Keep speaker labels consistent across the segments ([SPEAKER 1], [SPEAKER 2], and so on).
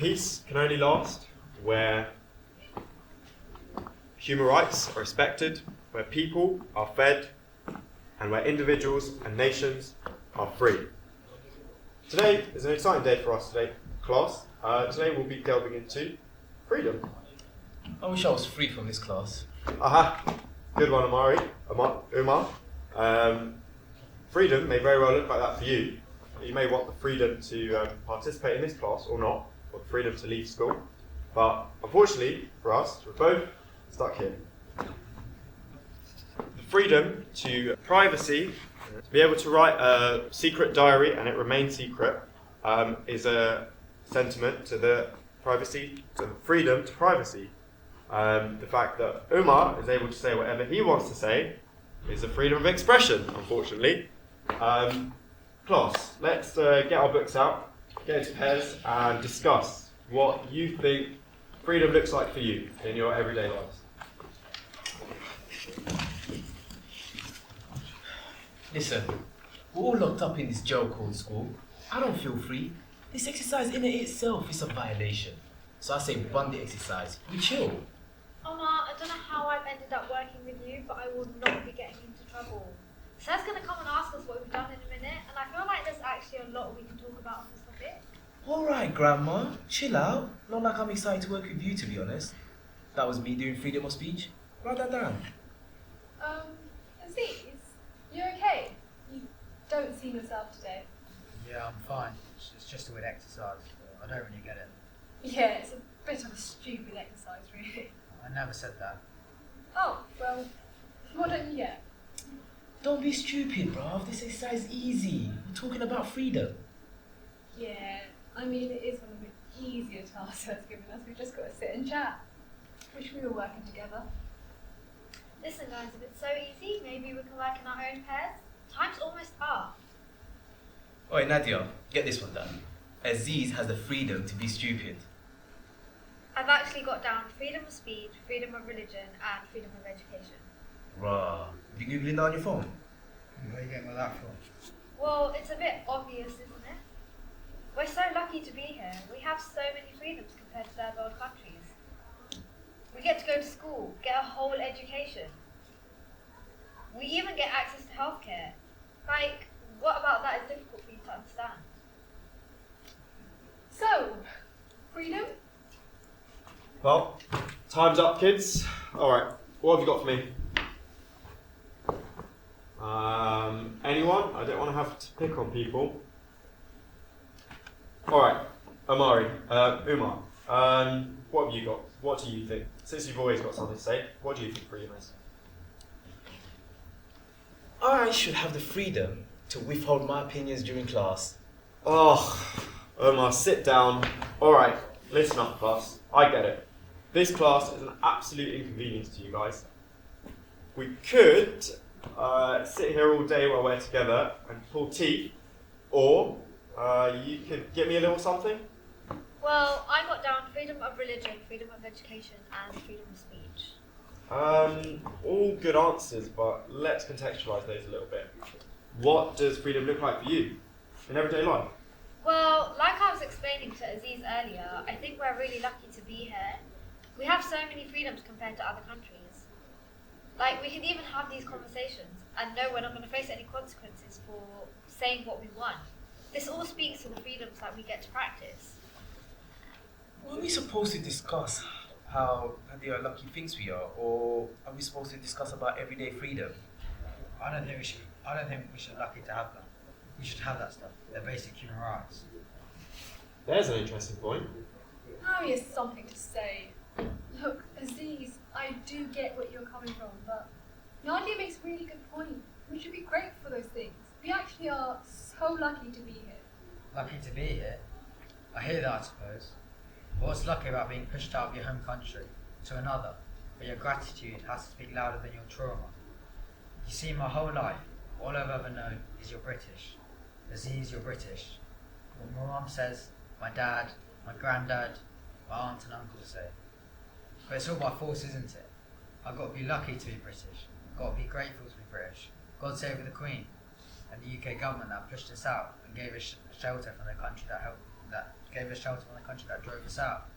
[SPEAKER 1] Peace can only last where human rights are respected, where people are fed, and where individuals and nations are free. Today is an exciting day for us today, class. Today we'll be delving into freedom.
[SPEAKER 2] I wish I was free from this class.
[SPEAKER 1] Aha, good one, Umar. Freedom may very well look like that for you. You may want the freedom to participate in this class or not, or the freedom to leave school. But unfortunately for us, we're both stuck here. The freedom to privacy, to be able to write a secret diary and it remains secret, is a sentiment to the privacy, to the freedom to privacy. The fact that Umar is able to say whatever he wants to say is a freedom of expression, unfortunately. Class, let's get our books out, get into pairs, and discuss what you think freedom looks like for you in your everyday lives.
[SPEAKER 2] Listen, we're all locked up in this jail called school. I don't feel free. This exercise in itself is a violation. So I say bun the exercise. We chill.
[SPEAKER 3] Omar, I don't know how I've ended up working with you, but I will not be getting into trouble. Sarah's going to come and ask us what we've done in a minute, and I feel like there's actually a lot we can talk about on this topic.
[SPEAKER 2] Alright, Grandma, chill out. Not like I'm excited to work with you, to be honest. That was me doing freedom of speech. Write that down.
[SPEAKER 4] Aziz, you okay? You don't seem yourself today.
[SPEAKER 5] Yeah, I'm fine. It's just a weird exercise. I don't really get it.
[SPEAKER 4] Yeah, it's a bit of a stupid exercise, really.
[SPEAKER 5] I never said that.
[SPEAKER 4] Oh, well, what don't you get?
[SPEAKER 2] Don't be stupid, bruv. This exercise is easy. We're talking about freedom.
[SPEAKER 4] Yeah, I mean, it is one of the easier tasks that's given us. We've just got to sit and chat. Wish we were working together.
[SPEAKER 3] Listen guys, if it's so easy, maybe we can work in our own pairs. Time's almost up.
[SPEAKER 2] Oi, Nadia, get this one done. Aziz has the freedom to be stupid.
[SPEAKER 3] I've actually got down freedom of speech, freedom of religion, and freedom of education.
[SPEAKER 2] Rah. You googling that on your phone?
[SPEAKER 5] Where are you getting all that from?
[SPEAKER 3] Well, it's a bit obvious, isn't it? We're so lucky to be here. We have so many freedoms compared to third world countries. We get to go to school, get a whole education. We even get access to healthcare. Like, what about that is difficult for you to understand?
[SPEAKER 4] So, freedom?
[SPEAKER 1] Well, time's up, kids. Alright, what have you got for me? Anyone? I don't want to have to pick on people. Alright, Umar, what have you got? What do you think? Since you've always got something to say, what do you think freedom is?
[SPEAKER 2] I should have the freedom to withhold my opinions during class.
[SPEAKER 1] Oh, Umar, sit down. Alright, listen up, class. I get it. This class is an absolute inconvenience to you guys. We could sit here all day while we're together and pull teeth, or you could get me a little something.
[SPEAKER 3] Well, I got down freedom of religion, freedom of education, and freedom of speech.
[SPEAKER 1] All good answers, but let's contextualise those a little bit. What does freedom look like for you in everyday life?
[SPEAKER 3] Well, like I was explaining to Aziz earlier, I think we're really lucky to be here. We have so many freedoms compared to other countries. Like, we can even have these conversations and know we're not going to face any consequences for saying what we want. This all speaks to the freedoms that we get to practice.
[SPEAKER 2] Are we supposed to discuss how they are lucky things we are, or are we supposed to discuss about everyday freedom?
[SPEAKER 5] I don't think we should be lucky to have that. We should have that stuff. They're basic human rights.
[SPEAKER 1] There's an interesting point.
[SPEAKER 4] Now he has something to say. Look, Aziz, I do get where you're coming from, but Nadia makes a really good point. We should be grateful for those things. We actually are so lucky to be here.
[SPEAKER 5] Lucky to be here? I hear that, I suppose. But what's lucky about being pushed out of your home country to another, where your gratitude has to speak louder than your trauma? You see, my whole life, all I've ever known is you're British. Aziz, you're British. What my mum says, my dad, my granddad, my aunt and uncle say. But it's all by force, isn't it? I've got to be lucky to be British. I've got to be grateful to be British. God save the Queen and the UK government that pushed us out and gave us shelter from the country that gave us shelter from the country that drove us out.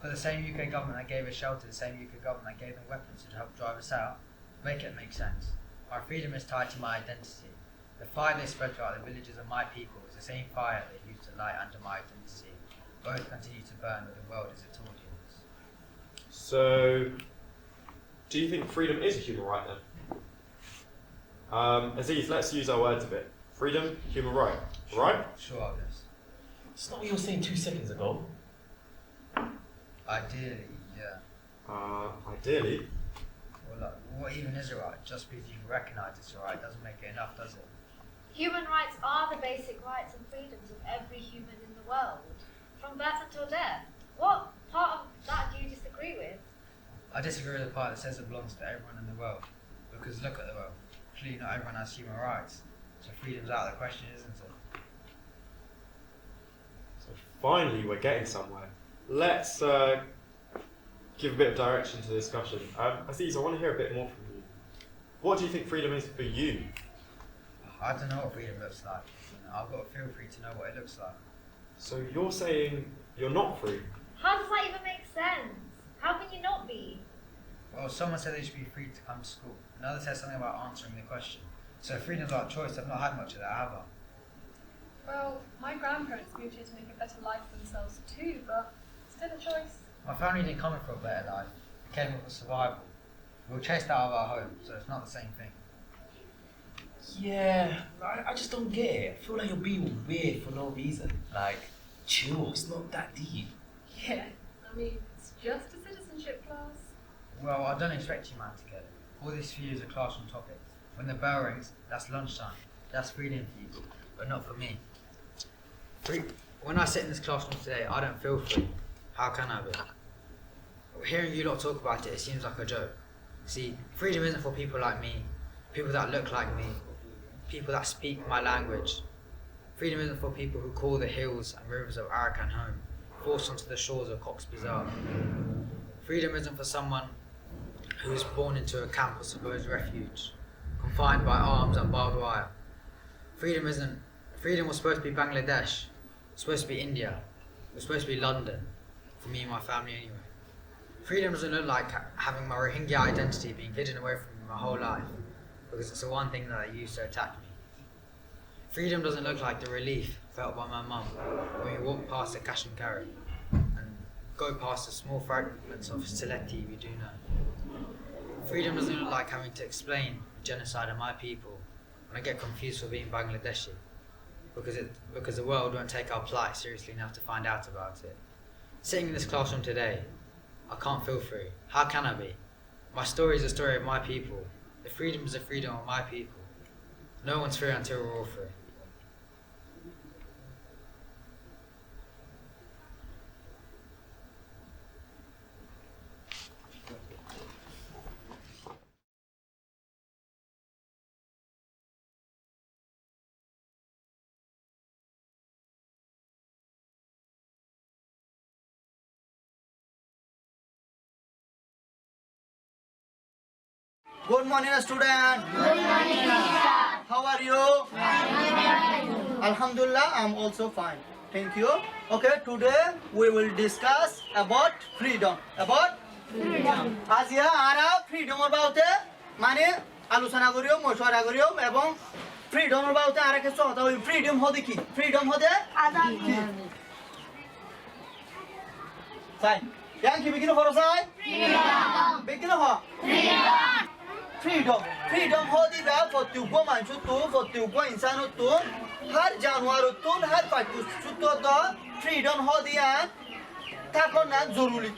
[SPEAKER 5] But the same UK government that gave us shelter, the same UK government that gave them weapons to help drive us out, make it make sense. My freedom is tied to my identity. The fire they spread throughout the villages of my people is the same fire they used to light under my identity. Both continue to burn with the world as its audience.
[SPEAKER 1] So, do you think freedom is a human right then? Aziz, let's use our words a bit. Freedom, human right, right?
[SPEAKER 5] Sure, I guess.
[SPEAKER 2] It's not what you were saying 2 seconds ago.
[SPEAKER 5] Ideally, yeah.
[SPEAKER 1] Ideally.
[SPEAKER 5] Well, look, what even is a right? Just because you recognise it's a right doesn't make it enough, does it?
[SPEAKER 3] Human rights are the basic rights and freedoms of every human in the world, from birth until death. What part of that do you disagree with?
[SPEAKER 5] I disagree with the part that says it belongs to everyone in the world. Because look at the world. Clearly not everyone has human rights. So freedom's out of the question, isn't it?
[SPEAKER 1] So finally, we're getting somewhere. Let's give a bit of direction to the discussion. Aziz, I want to hear a bit more from you. What do you think freedom is for you?
[SPEAKER 5] I don't know what freedom looks like. You know, I've got to feel free to know what it looks like.
[SPEAKER 1] So you're saying you're not free?
[SPEAKER 3] How does that even make sense? How can you not be?
[SPEAKER 5] Well, someone said they should be free to come to school. Another said something about answering the question. So freedom's about choice. I've not had much of that, have I?
[SPEAKER 4] Well, my grandparents moved here to make a better life for themselves too, but still a choice.
[SPEAKER 5] My family didn't come here for a better life. It came here for survival. We were chased out of our home, so it's not the same thing.
[SPEAKER 2] Yeah, I just don't get it. I feel like you're being weird for no reason. Like, chill, it's not that deep.
[SPEAKER 4] Yeah, I mean, it's just a citizenship class.
[SPEAKER 5] Well, I don't expect you, man, to get it. All this for you is a classroom topic. When the bell rings, that's lunchtime. That's freedom for you, but not for me. When I sit in this classroom today, I don't feel free. How can I be? Hearing you lot talk about it, it seems like a joke. See, freedom isn't for people like me, people that look like me, people that speak my language. Freedom isn't for people who call the hills and rivers of Arakan home, forced onto the shores of Cox's Bazar. Freedom isn't for someone who is born into a camp of supposed refuge, confined by arms and barbed wire. Freedom was supposed to be Bangladesh, supposed to be India, it was supposed to be London, for me and my family anyway. Freedom doesn't look like having my Rohingya identity being hidden away from me my whole life, because it's the one thing that they used to attack me. Freedom doesn't look like the relief felt by my mum when we walk past the cash and carry and go past the small fragments of Sylheti we do know. Freedom doesn't look like having to explain the genocide of my people when I get confused for being Bangladeshi, because the world won't take our plight seriously enough to find out about it. Sitting in this classroom today, I can't feel free. How can I be? My story is the story of my people. The freedom is the freedom of my people. No one's free until we're all free.
[SPEAKER 6] Good morning, student. Good morning, teacher. How are you? Fine. Alhamdulillah, I'm also fine. Thank you. Okay, today we will discuss about freedom. About freedom. Asia, Arab freedom about it. Mane alusana koriyo, moshwara koriyo, ebong freedom about it. Arake so hota freedom hode ki? Freedom hode? Azadi. Fine. Yang ki begin for us? Freedom. Begin ho? Freedom. Freedom होती है फत्युको मानसु तो फत्युको इंसानो तो हर जानवर तो हर party तो freedom होती है ताको ना जरूरी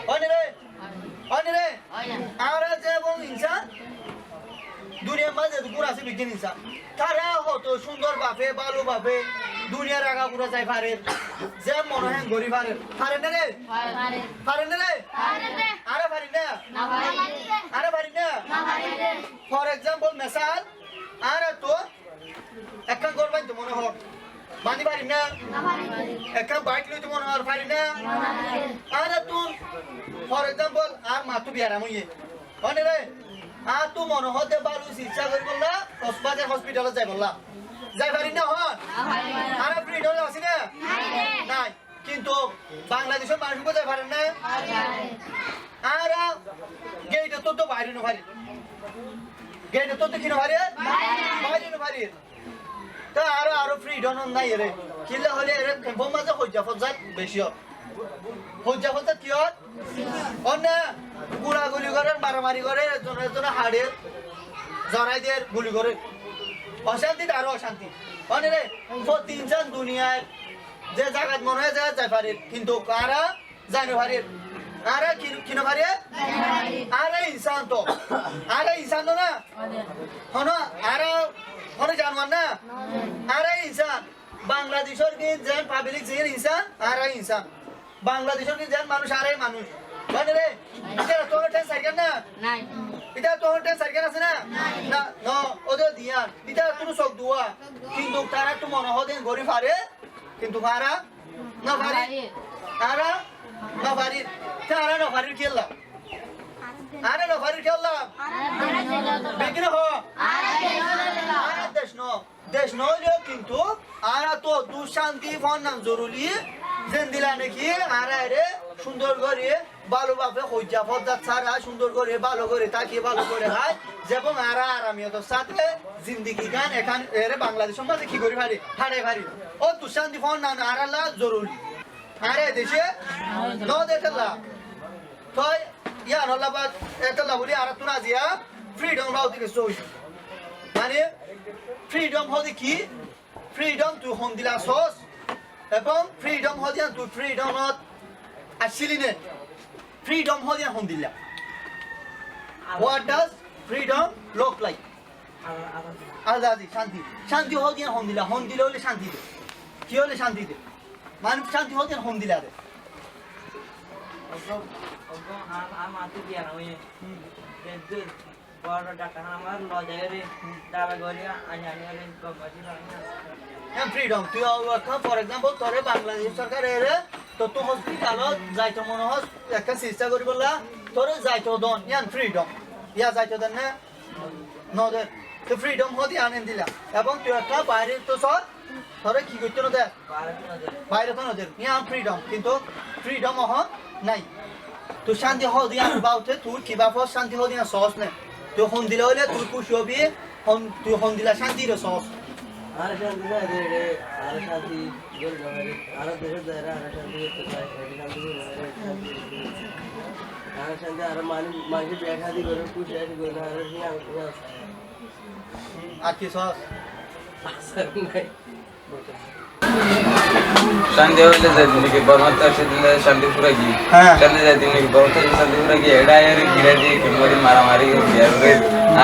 [SPEAKER 6] अनेरे आरा जब वो इंसान दुनिया में जब पूरा से बिकिन इंसान तारा हो तो सुंदर बापे बालू बापे दुनिया रागा पूरा जाए फारे जब मनो है गोरी फारे फारे नरे आरा फारे ना आरा फारे ना for example misal आरा तो एक kan korban तो मनो हो बानी फारे ना एक kan बाइक लो तो मनो हो फारे ना आरा तो for example आर मातु बियारा मुझे अनेरे तू মনে হতে বালু চিকিৎসা করি বললা কক্সবাজার হসপিটালে যাই বললা যাই পারি না হন আর ফ্রিডম আছে না নাই কিন্তু বাংলাদেশের মানুষকে যাই পারেন না আর গেইটা তো বাইরে না পারি গেইটা তো কি না পারি বাইরে না পারি তা আরো ফ্রিডম নাই রে কিলে হলে এর ক্যাম্পের মাঝে হজ্জা ফজ্জাত বেশি হয় হজ্জা ফজ্জাত কি হয় অন্য গুড়াগুলি করে মারামারি করে একজন হাড়ে জড়াই দিয়ে গুলি করে অশান্তি আরো অশান্তি মানে রে তিনজন দুনিয়ায় যে জায়গায় মনে হয় যাই পারে কিন্তু কারা জানো পারে আরে কিনো পারে আরে ইনসান তো না হনো আরে হনো জানমান না আরে ইনসান বাংলাদেশের কি যেন পাবলিক যে ইনসান আরে ইনসান বাংলাদেশের কি যেন মানুষ আরে মানুষ মানে রে এটা তোর টেন সাইকেল না নাই এটা তোর টেন সাইকেল আছে না না না ওদের দিয়ান এটা তুমি সব দুয়া কিন্তু তারা তো মনে হয় গরিব পারে কিন্তু ভাড়া না পারি তারা না পারি তারা না পারি খেললাম আরে না পারি খেললাম বেকিনে হো আরে দেশ নইলেও কিন্তু আরা তো দুঃশান্তি ফন্নাম জরুরি যেন দিলা নাকি আরে সুন্দর করে ভালো ভাবে হইজা ফজ্জা ছাড়া সুন্দর করে ভালো করে তাকিয়ে ভালো করে খায় যেমন আরামিয়ত সাথে জিন্দিগি গান এখান এর বাংলাদেশের মাঝে কি করি পারি হাড়াই পারি ও দুঃশান্তি ফোন না আরালা জরুরি আরে দেশে ন দেখলা তো ইয়া নলাবাদ এতলা বলি আর তুনা জিয়া ফ্রিডম রাও দিকে সই মানে ফ্রিডম হদি কি ফ্রিডম টু হন্দিলা সস এবং ফ্রিডম হদিয়া টু ফ্রিডম আসিলিনে freedom হদিয়া হন্দিলা what does freedom look like Azadi শান্তি হদিয়া হন্দিলা হলে শান্তি দে কি হলে শান্তি দে মানে শান্তি হদিয়া হন্দিলা দে
[SPEAKER 7] আমাতে দিয়া না ওই যে বড় ডাটা আমার লজায় রে দাবা গলিয়া আনি রে গবাজি না
[SPEAKER 6] ফ্রিডম তুই ফর এক্সাম্পল তোরে বাংলাদেশ সরকার এর তো তো হসপিটালত যাইতো মনে হস একটা চেষ্টা করি বললা তোরে যাইতো দন ইয়ান ফ্রিডম ইয়া যাইতো দেন না নদের তো ফ্রিডম হদি আনেন দিলা এবং তুই একটা বাইরে তো সর তোরে কি করতে না দে বাইরে তো নদের ইয়ান ফ্রিডম কিন্তু ফ্রিডম হ নাই তো শান্তি হদি আন বাউতে তুই কি বাফস শান্তি হদি না সস না তো হন দিলা হলে তুই খুশি হবি তুই হন দিলা শান্তি রে সস
[SPEAKER 7] আর শান্তি না রে আর শান্তি গোল যাবে আর দেশের দায়রা আর শান্তি করতে চাই আর শান্তি আর মানুষ ব্যাখ্যা দি করে খুশি আছে করে
[SPEAKER 6] আর কি সস
[SPEAKER 8] शांति होले जाती कि परमात्मा से शांति पूरा की शांति जाती कि परमात्मा से शांति पूरा की एडा यार गिरा दी कि मोरी मारा मारी यार रे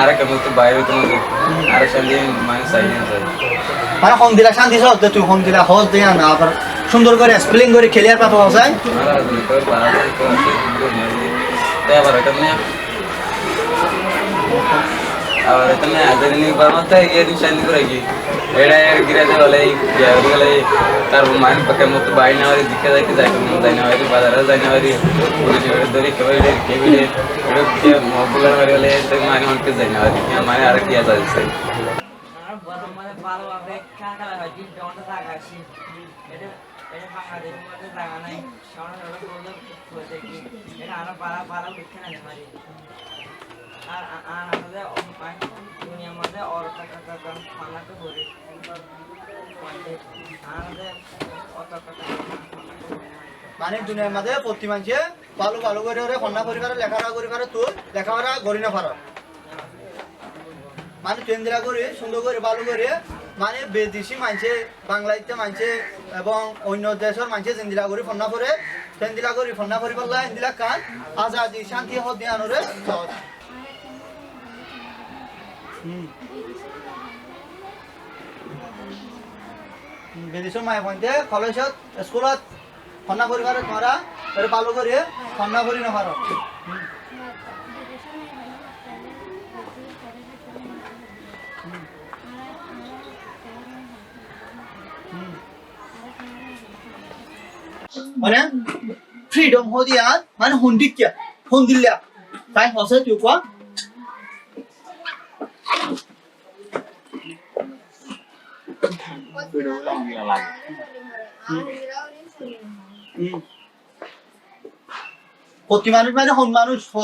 [SPEAKER 8] आरा के मत बाहर तो आरा शांति मान सही है
[SPEAKER 6] মানে হন দিলা শান্তি সব তুই হন দিলা হস দেয়া না আবার সুন্দর করে স্পেলিং করে ক্লিয়ার পাবো যায়
[SPEAKER 8] तो আবার এটা না और इतने आदर नहीं परमात्मा ये दिन शांति पूरा की एडा यार गिरा दे वाले यार वाले तार मान पके मत बाइना वाली दिखे जाके जाके जाने वाली बाजार जाने वाली पूरी जगह दरी केवले के मॉपुलर वाले तो माने उनके जाने वाली हमारे आर किया था इससे
[SPEAKER 7] মানে ভালোভাবে খেলা হয় দিন জনটা থাকাছি এটা বাংলাদেশের মধ্যে জায়গা নাই সামনে প্রবলেম হচ্ছে কি এটা আরো ভালো লিখে না মারি আর আমাদের দুনিয়ার মধ্যে অর টাকা পালাতে করে আমাদের অত টাকা
[SPEAKER 6] মানে দুনিয়ার মধ্যে প্রতি মানুষে ভালো করে ওরে কন্যা পরিবার লেখাপড়া করি পারে তোর লেখাপড়া করি না পারো মানে কেন্দ্রা করে সুন্দর করে ভালো করে মানে বিদেশি মানুষে বাংলাদেশে মানুষে এবং অন্য দেশের মানুষে জিন্দিলা করে ফন্না করে সেন্দিলা করে ফন্না করি পারলা ইন্দিলা কান আজাদি শান্তি হদ দিয়ানোরে বিদেশের মায়ে পয়েন্টে কলেজত স্কুলত ফন্না করি পারে তোমরা ভালো করে ফন্না করি না পারো মানে ফ্রিডম হদিয়া মানে হন্দিকিয়া হন্দিল্লা তাই হসে তুই কোয়া প্রতি মানুষ মানে হন মানুষ হ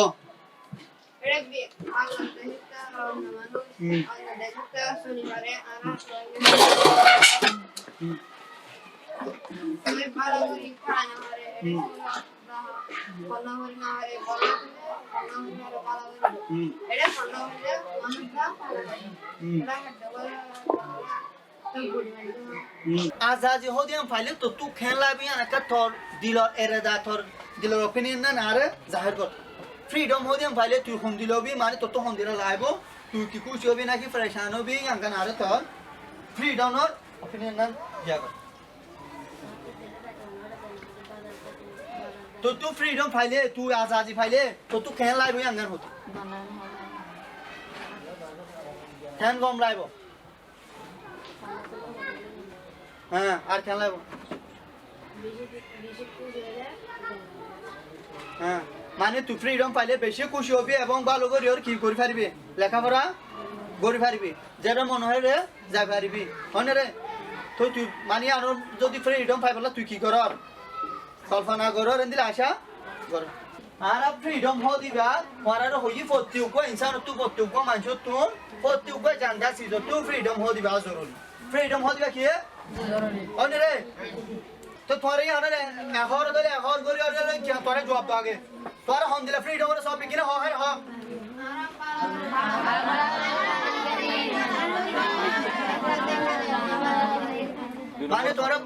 [SPEAKER 6] আজাজি হদিয়াম ফাইলে তো তু খেলা বি আকা তোর দিল এরাদা তোর দিলর অপিনিয়ন না আরে জাহির কর ফ্রিডম হদিয়াম ফাইলে তুই হন দিল বি মানে তো হন দিল লাইবো তুই কি খুশি হবি নাকি পরেশান হবি আঙ্কান আরে তোর ফ্রিডম নর অপিনিয়ন না দিয়া কর তো তু ফ্রিডম ফাইলে তুই আজাজি ফাইলে তো তু খেলা লাইবো আঙ্কান হতো খেন কম লাইবো হ্যাঁ আর খেলা লাইবো হ্যাঁ মানে তুই ফ্রিডম পাইলে বেশি খুশি হবি এবং ভালো করে ওর কি করে পারবি লেখাপড়া করে পারবি যেটা মনে হয় রে যাই পারবি হয় না রে তো তুই মানে আর যদি ফ্রিডম পাই বলা তুই কি কর কল্পনা কর দিলে আশা কর আর ফ্রিডম হ দিবা মারার হই প্রত্যেক ইনসান তু প্রত্যেক মানুষ তুই প্রত্যেক জানতা সিজ তু ফ্রিডম হ দিবা জরুরি ফ্রিডম হ দিবা কি জরুরি হয় না রে তো তোরে আরে এখন ধরে এখন করি আর কি তোরে জবাব দাগে তোরে হন দিলে ফ্রিডম এর সব কিনা হয় হ মানে তোরে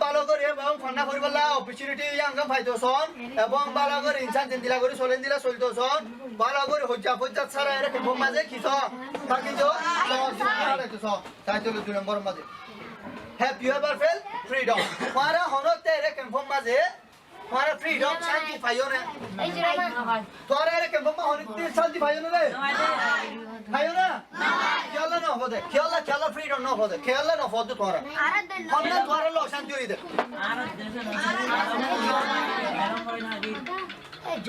[SPEAKER 6] ভালো করে এবং ফান্ডা করিবলা অপরচুনিটি ইয়াঙ্গা পাইতছন এবং ভালো করে ইনসান জিন্দিলা করে চলেন দিলা চলতছন ভালো করে হজ্জা ছাড়া এর কেমন মাঝে কিছ বাকি তো তাই চলো 2 নম্বর মাঝে Have you ever felt freedom? Mara honor tere confirm maze. Mara freedom shanti payo na. Tora ere confirm ma honor tere shanti payo na re. Payo na. Kyala na hode. Kyala freedom na hode. Kyala na hode tora. Honor tora lo shanti hoyi de.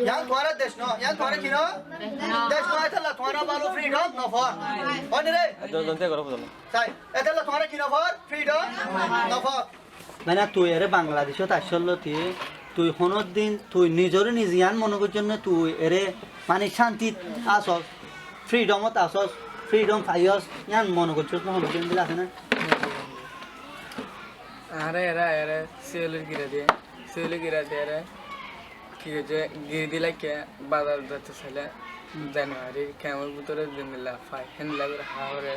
[SPEAKER 6] Yang tora desh no. Yang tora kino. Desh no etala tora balo freedom no for. Honor re. Donte karo bodo. Sai. Etala tora kino for freedom no for. মানে তুই এরে বাংলাদেশত আসল তুই Honor দিন তুই নিজরে নিজিয়ান মনের জন্য তুই এরে মানে শান্তি আসস ফ্রিডমত আসস ফ্রিডম পাইস ইয়ান মনে করছস না হনর দিন দিলা আছে না
[SPEAKER 7] আরে এরা সেলের গিরা দিয়ে এরা কি হচ্ছে গিয়ে দিলা কে বাজার যাচ্ছে ছেলে জানুয়ারি কেমন ভিতরে দিন দিলা ফাই হেন লাগে হাওরে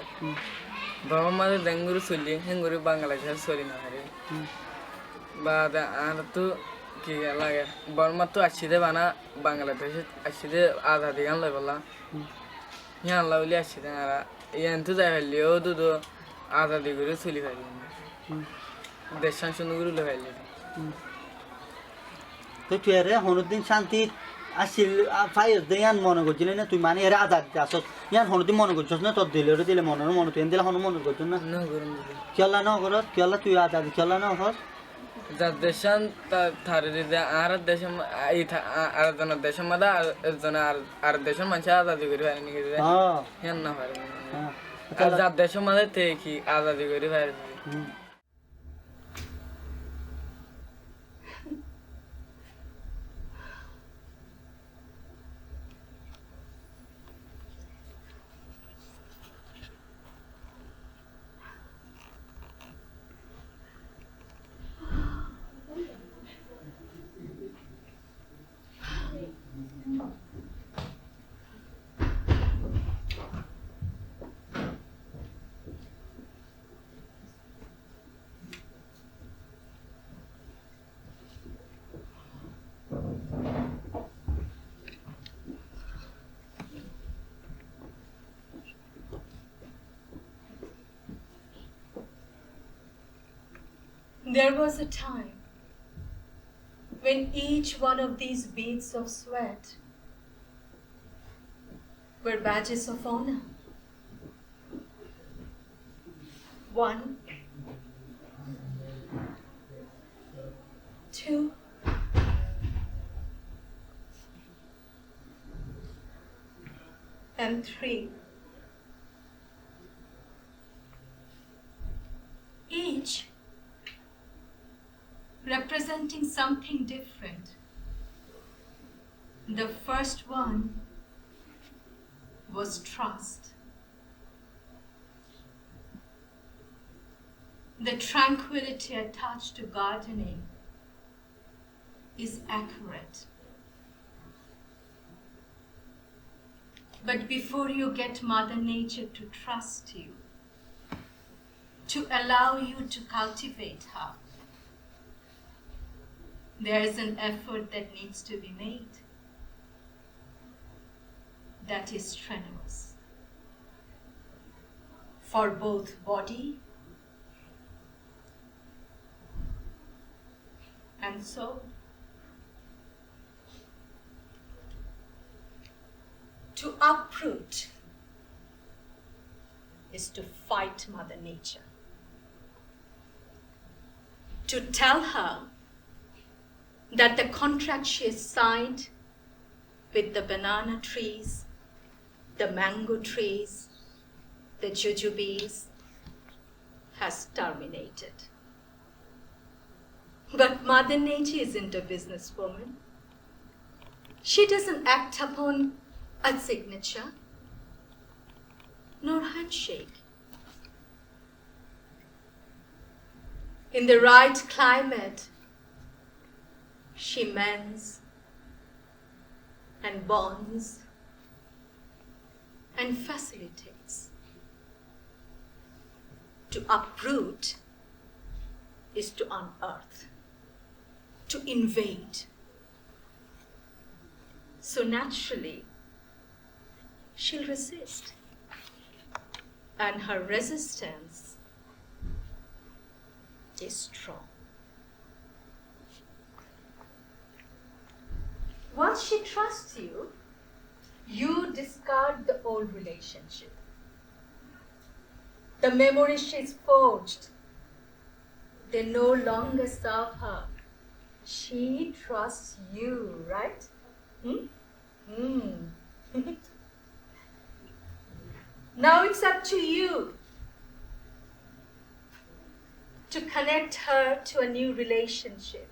[SPEAKER 7] বাবা মাদের দেঙ্গুরু চলি হেঙ্গুরু বাংলাদেশের চলি না হারে বা আর তো কি লাগে বর্মা তো আসছে বানা বাংলাদেশে আসছে আজাদি গান লই বলা ইয়ান লাউলি আসছে আর ইয়ান তো যাই ফেললিও তো আজাদি করে চলি ফেলি দেশ শাসন করে লই ফেললি
[SPEAKER 6] তো তুই এরে হনুদিন শান্তি আসিল ফাইস দেয়ান মনে করছিলি না তুই মানে এরে আজাদ আসস ইয়ান হনুদিন মনে করছস না তোর দিলে মনে তুই দিলে হনু মনে করছস না খেলা না করত খেলা তুই আজাদি খেলা না হস
[SPEAKER 7] যার দেশান থারে দিতে আর দেশম এই আর জন দেশম মাদা আর দেশের মানুষ আজাদি করে পারেনি কি হেন না পারে আর যার দেশের মাঝে তে কি আজাদি করে পারে
[SPEAKER 9] There was a time when each one of these beads of sweat were badges of honor. 1, 2, and 3. something different. The first one was trust. The tranquility attached to gardening is accurate. But before you get Mother Nature to trust you, to allow you to cultivate her, there is an effort that needs to be made. That is strenuous for both body and soul. To uproot is to fight Mother Nature. To tell her that the contract she has signed with the banana trees, the mango trees, the jujubes has terminated. But Mother Nature isn't a businesswoman. She doesn't act upon a signature nor handshake. In the right climate, she mends and bonds and facilitates. To uproot is to unearth, to invade. So naturally, she'll resist. And her resistance is strong. Once she trusts you, you discard the old relationship. The memories she's forged, they no longer serve her. She trusts you, right? Now it's up to you to connect her to a new relationship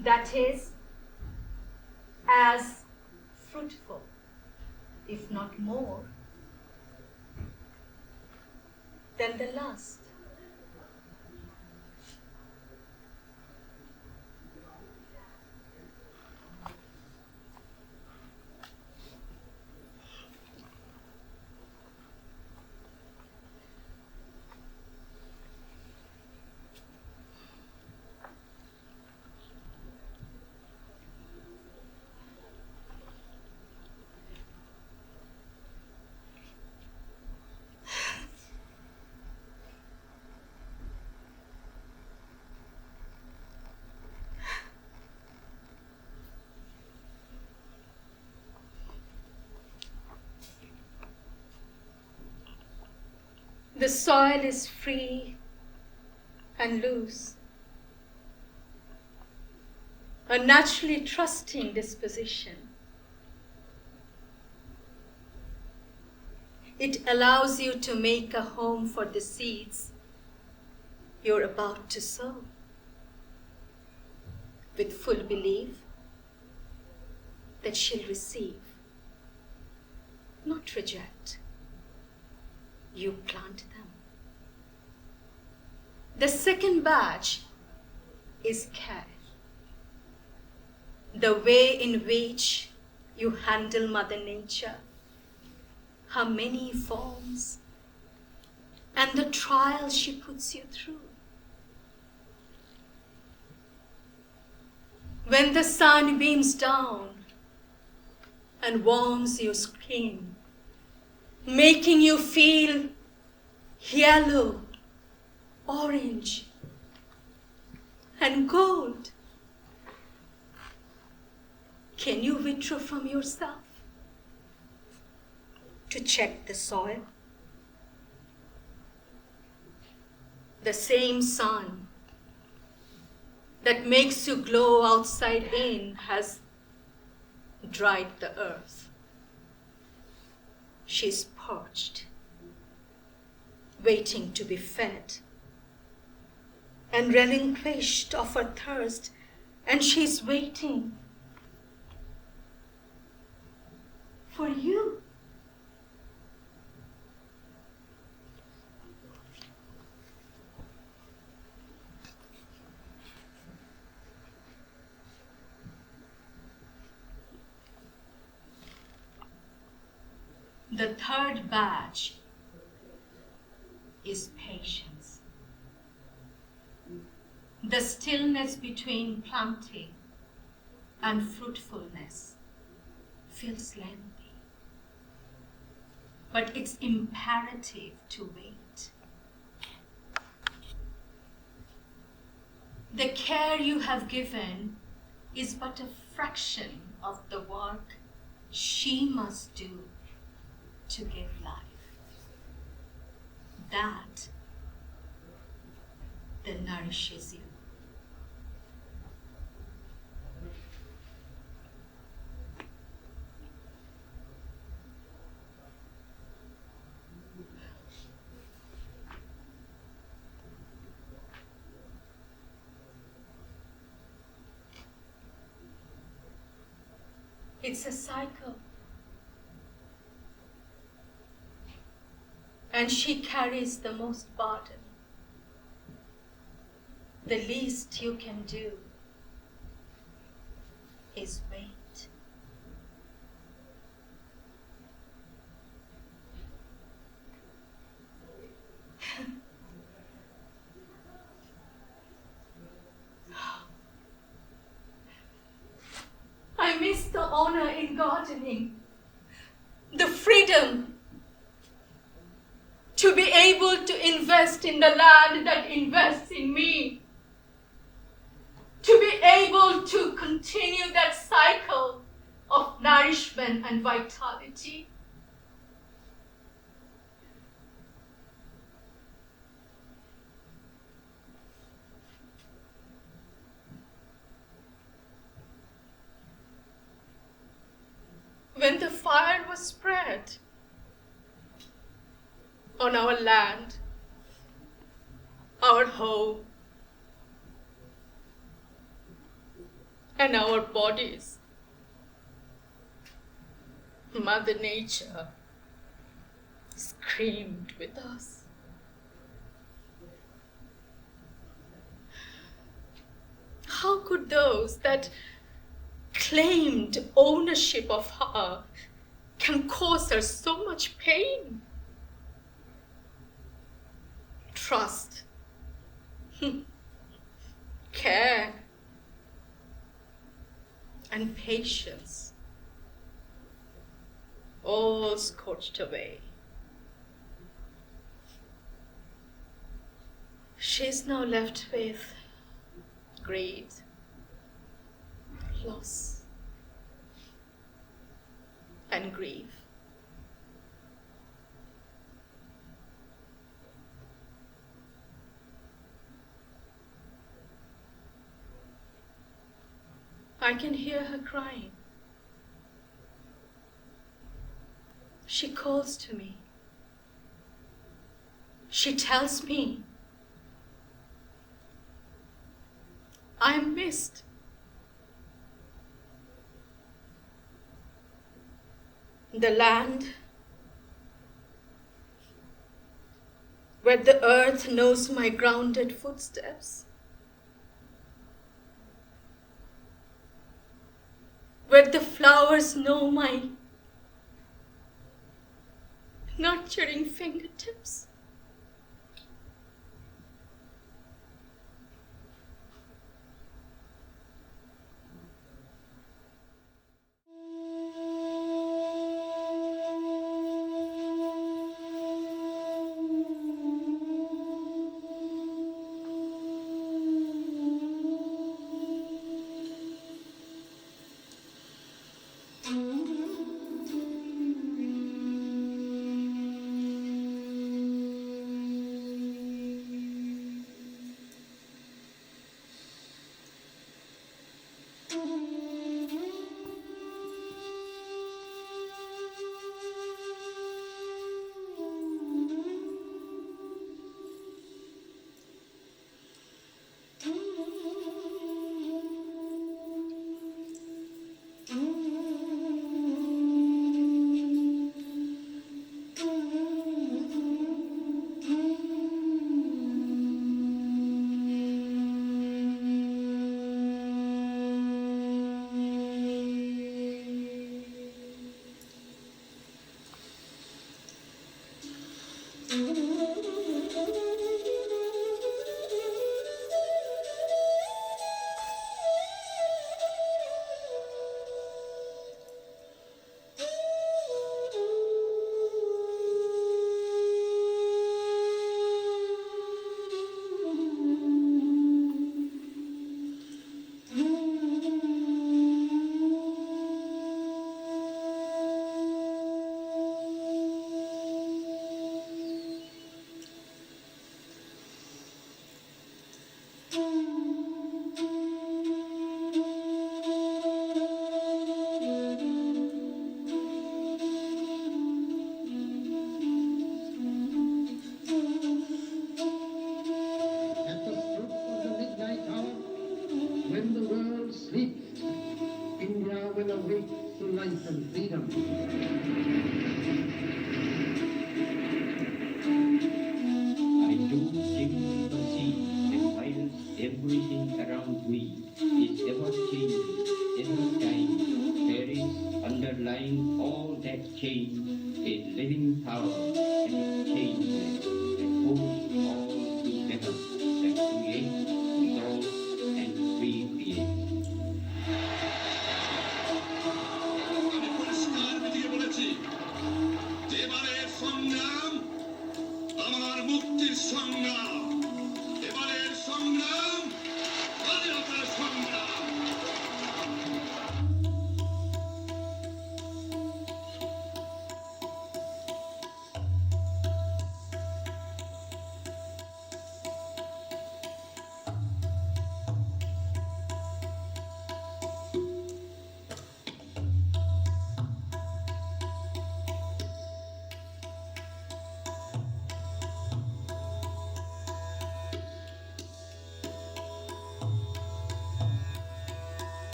[SPEAKER 9] that is as fruitful, if not more, than the last. The soil is free and loose, a naturally trusting disposition. It allows you to make a home for the seeds you're about to sow, with full belief that she'll receive, not reject. You plant them. The second batch is care. The way in which you handle Mother Nature, her many forms, and the trials she puts you through. When the sun beams down and warms your skin, making you feel yellow, orange, and gold. Can you withdraw from yourself to check the soil? The same sun that makes you glow outside in has dried the earth. She's parched, waiting to be fed and relinquished of her thirst, and she's waiting for you. The third badge is patience. The stillness between planting and fruitfulness feels lengthy, but it's imperative to wait. The care you have given is but a fraction of the work she must do to give life. That then nourishes you. It's a cycle. And she carries the most burden. The least you can do is wait. I miss the honor in gardening, the freedom to be able to invest in the land that invests in me, to be able to continue that cycle of nourishment and vitality. When the fire was spread on our land, our home, and our bodies, Mother Nature screamed with us. How could those that claimed ownership of her can cause her so much pain? Trust, care, and patience all scorched away. She's now left with greed, loss, and grief. I can hear her crying. She calls to me. She tells me I am missed. The land where the earth knows my grounded footsteps, where the flowers know my nurturing fingertips.
[SPEAKER 10] awake to life and freedom. I do dimly perceive that while everything around me is ever changing, ever dying, there is underlying all that change a living power that is changeless, that holds all together, that creates, dissolves, and recreates.
[SPEAKER 11] এবারের সংগ্রাম আমার মুক্তির সংগ্রাম, এবারের সংগ্রাম স্বাধীনতার সংগ্রাম।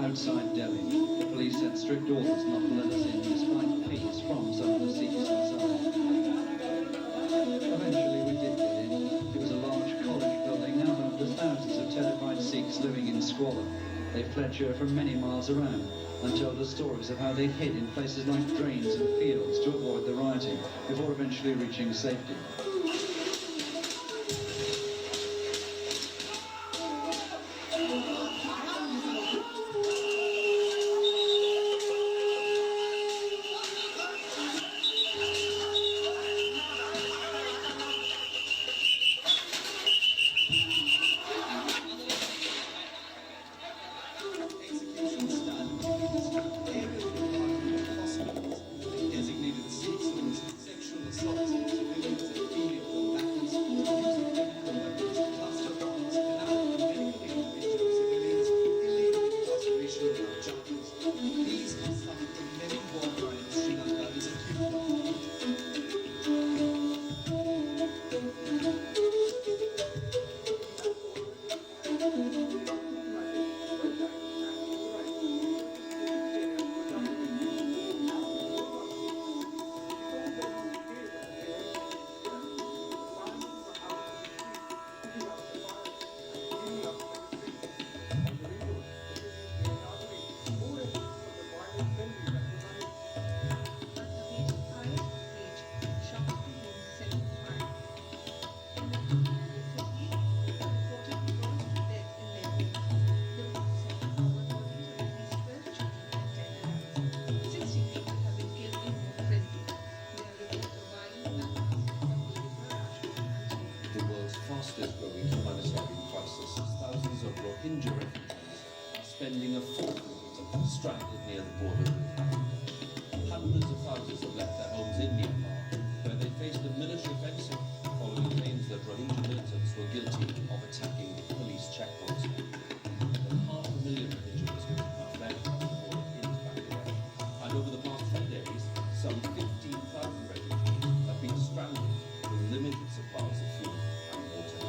[SPEAKER 10] Outside Delhi, the police had strict orders not to let us in despite pleas from some of the Sikhs inside. Eventually we did get in. It was a large college building now home to thousands of terrified Sikhs living in squalor. They fled here from many miles around and told us stories of how they hid in places like drains and fields to avoid the rioting before eventually reaching safety.
[SPEAKER 12] Rohingya refugees are spending a fortnight stranded near the border with Bangla. Hundreds of thousands have left their homes in Myanmar, where they faced a military offensive following claims that Rohingya militants were guilty of attacking police checkpoints. But 500,000 Rohingyas have fled from the border into Bangladesh, and over the past 10 days, some 15,000 refugees have been stranded with limited supplies of food and water.